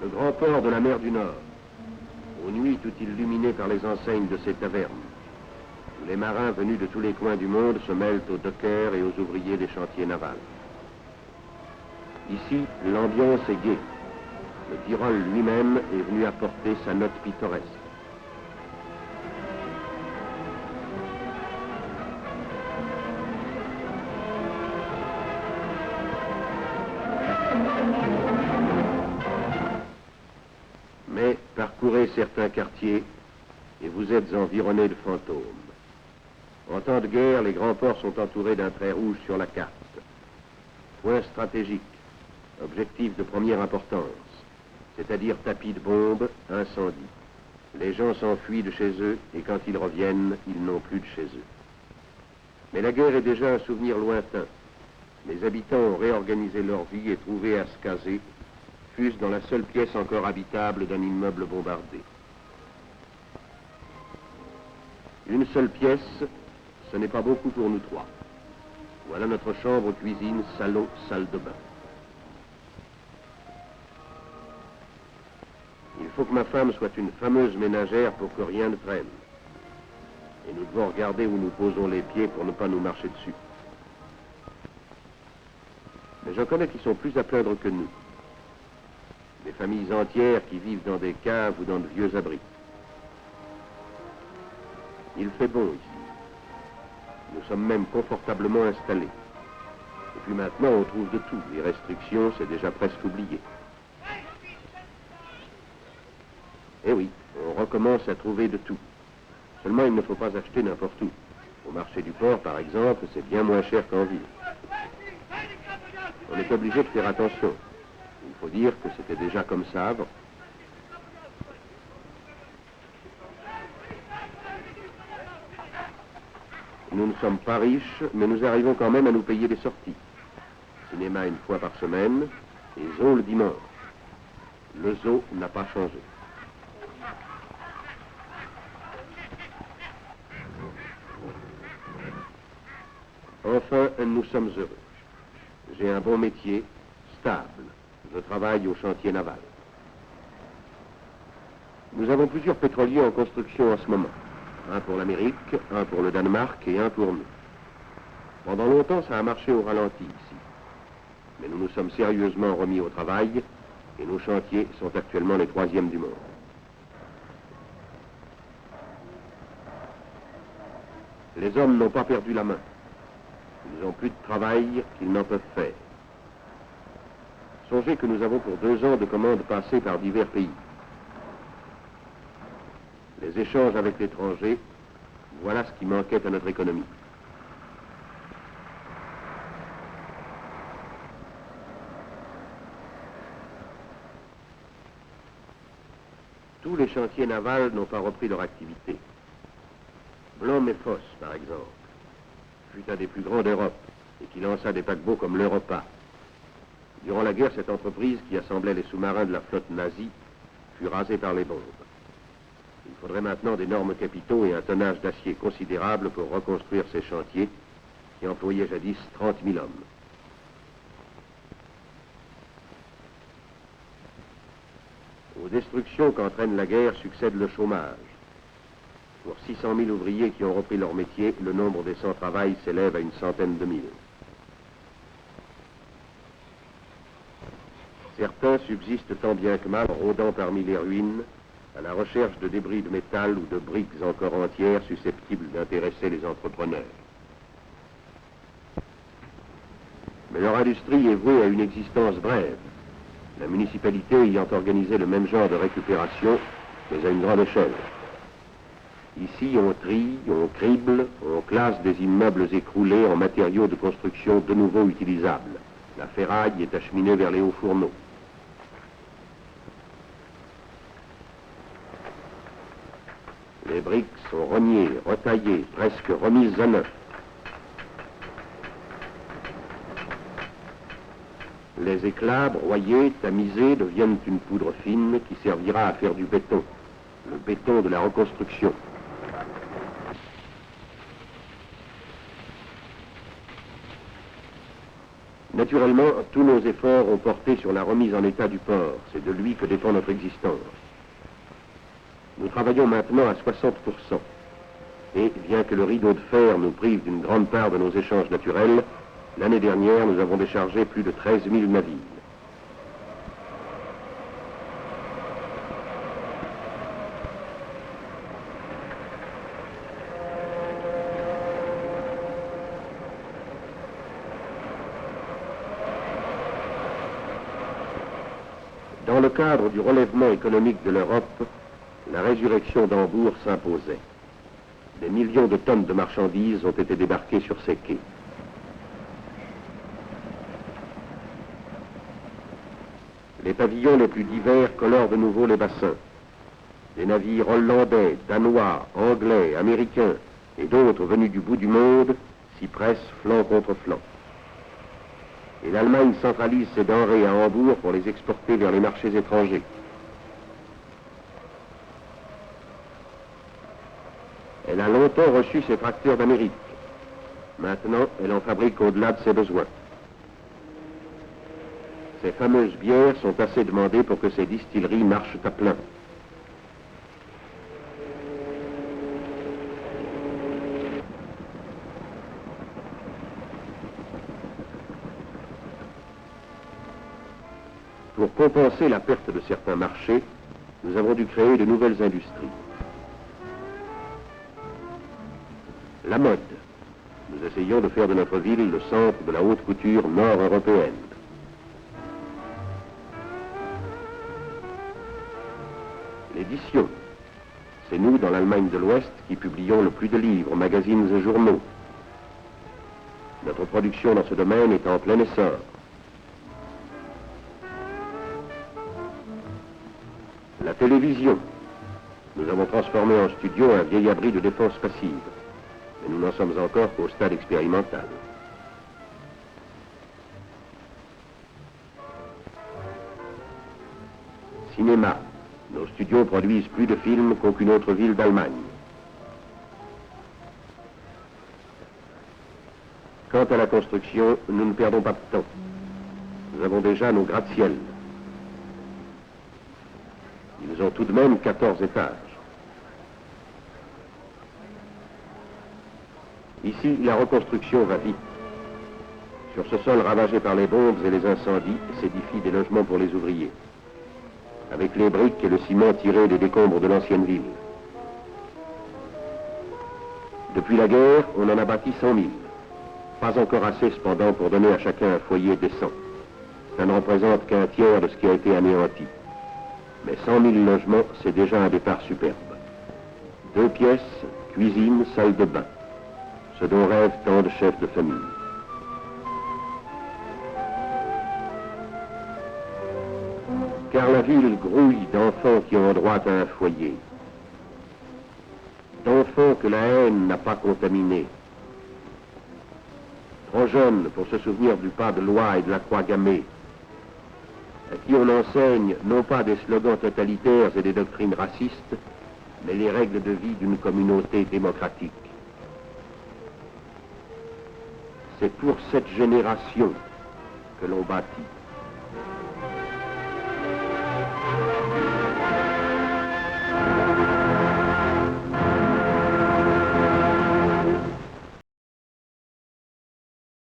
Le grand port de la mer du Nord, aux nuits tout illuminé par les enseignes de ces tavernes, où les marins venus de tous les coins du monde se mêlent aux dockers et aux ouvriers des chantiers navals. Ici, l'ambiance est gaie. Le Tyrol lui-même est venu apporter sa note pittoresque. Mais parcourez certains quartiers et vous êtes environnés de fantômes. En temps de guerre, les grands ports sont entourés d'un trait rouge sur la carte. Point stratégique, objectif de première importance, c'est-à-dire tapis de bombes, incendie. Les gens s'enfuient de chez eux et quand ils reviennent, ils n'ont plus de chez eux. Mais la guerre est déjà un souvenir lointain. Les habitants ont réorganisé leur vie et trouvé à se caser, fût-ce dans la seule pièce encore habitable d'un immeuble bombardé. Une seule pièce, ce n'est pas beaucoup pour nous trois. Voilà notre chambre, cuisine, salon, salle de bain. Il faut que ma femme soit une fameuse ménagère pour que rien ne traîne. Et nous devons regarder où nous posons les pieds pour ne pas nous marcher dessus. Mais j'en connais qui sont plus à plaindre que nous. Des familles entières qui vivent dans des caves ou dans de vieux abris. Il fait bon ici. Nous sommes même confortablement installés. Et puis maintenant, on trouve de tout. Les restrictions, c'est déjà presque oublié. Eh oui, on recommence à trouver de tout. Seulement, il ne faut pas acheter n'importe où. Au marché du port, par exemple, c'est bien moins cher qu'en ville. On est obligé de faire attention. Il faut dire que c'était déjà comme ça avant. Nous ne sommes pas riches, mais nous arrivons quand même à nous payer des sorties. Cinéma une fois par semaine et zoo le dimanche. Le zoo n'a pas changé. Enfin, nous sommes heureux. J'ai un bon métier, stable. Je travaille au chantier naval. Nous avons plusieurs pétroliers en construction en ce moment. Un pour l'Amérique, un pour le Danemark et un pour nous. Pendant longtemps, ça a marché au ralenti ici. Mais nous nous sommes sérieusement remis au travail et nos chantiers sont actuellement les 3e du monde. Les hommes n'ont pas perdu la main. Ils ont plus de travail qu'ils n'en peuvent faire. Songez que nous avons pour 2 ans de commandes passées par divers pays. Les échanges avec l'étranger, voilà ce qui manquait à notre économie. Tous les chantiers navals n'ont pas repris leur activité. Blom et Foss, par exemple, fut un des plus grands d'Europe et qui lança des paquebots comme l'Europa. Durant la guerre, cette entreprise qui assemblait les sous-marins de la flotte nazie fut rasée par les bombes. Il faudrait maintenant d'énormes capitaux et un tonnage d'acier considérable pour reconstruire ces chantiers qui employaient jadis 30 000 hommes. Aux destructions qu'entraîne la guerre succède le chômage. Pour 600 000 ouvriers qui ont repris leur métier, le nombre des sans-travail s'élève à une centaine de mille. Certains subsistent tant bien que mal, rôdant parmi les ruines, à la recherche de débris de métal ou de briques encore entières susceptibles d'intéresser les entrepreneurs. Mais leur industrie est vouée à une existence brève, la municipalité ayant organisé le même genre de récupération, mais à une grande échelle. Ici, on trie, on crible, on classe des immeubles écroulés en matériaux de construction de nouveau utilisables. La ferraille est acheminée vers les hauts fourneaux. Les briques sont rognées, retaillées, presque remises à neuf. Les éclats, broyés, tamisés, deviennent une poudre fine qui servira à faire du béton, le béton de la reconstruction. Naturellement, tous nos efforts ont porté sur la remise en état du port. C'est de lui que dépend notre existence. Nous travaillons maintenant à 60%. Et bien que le rideau de fer nous prive d'une grande part de nos échanges naturels, l'année dernière, nous avons déchargé plus de 13 000 navires. Dans le cadre du relèvement économique de l'Europe, la résurrection d'Hambourg s'imposait. Des millions de tonnes de marchandises ont été débarquées sur ces quais. Les pavillons les plus divers colorent de nouveau les bassins. Des navires hollandais, danois, anglais, américains et d'autres venus du bout du monde s'y pressent flanc contre flanc. Et l'Allemagne centralise ses denrées à Hambourg pour les exporter vers les marchés étrangers. Elle a longtemps reçu ses tracteurs d'Amérique. Maintenant, elle en fabrique au-delà de ses besoins. Ces fameuses bières sont assez demandées pour que ces distilleries marchent à plein. Pour compenser la perte de certains marchés, nous avons dû créer de nouvelles industries. La mode. Nous essayons de faire de notre ville le centre de la haute couture nord-européenne. L'édition. C'est nous, dans l'Allemagne de l'Ouest, qui publions le plus de livres, magazines et journaux. Notre production dans ce domaine est en plein essor. La télévision. Nous avons transformé en studio un vieil abri de défense passive. Mais nous n'en sommes encore qu'au stade expérimental. Cinéma. Nos studios produisent plus de films qu'aucune autre ville d'Allemagne. Quant à la construction, nous ne perdons pas de temps. Nous avons déjà nos gratte-ciels. Ils ont tout de même 14 étages. Ici, la reconstruction va vite. Sur ce sol ravagé par les bombes et les incendies, s'édifient des logements pour les ouvriers, avec les briques et le ciment tirés des décombres de l'ancienne ville. Depuis la guerre, on en a bâti 100 000. Pas encore assez, cependant, pour donner à chacun un foyer décent. Ça ne représente qu'un tiers de ce qui a été anéanti. Mais 100 000 logements, c'est déjà un départ superbe. 2 pièces, cuisine, salle de bain. Ce dont rêvent tant de chefs de famille. Car la ville grouille d'enfants qui ont droit à un foyer. D'enfants que la haine n'a pas contaminés. Trop jeunes pour se souvenir du pas de loi et de la croix gammée. À qui on enseigne non pas des slogans totalitaires et des doctrines racistes, mais les règles de vie d'une communauté démocratique. C'est pour cette génération que l'on bâtit.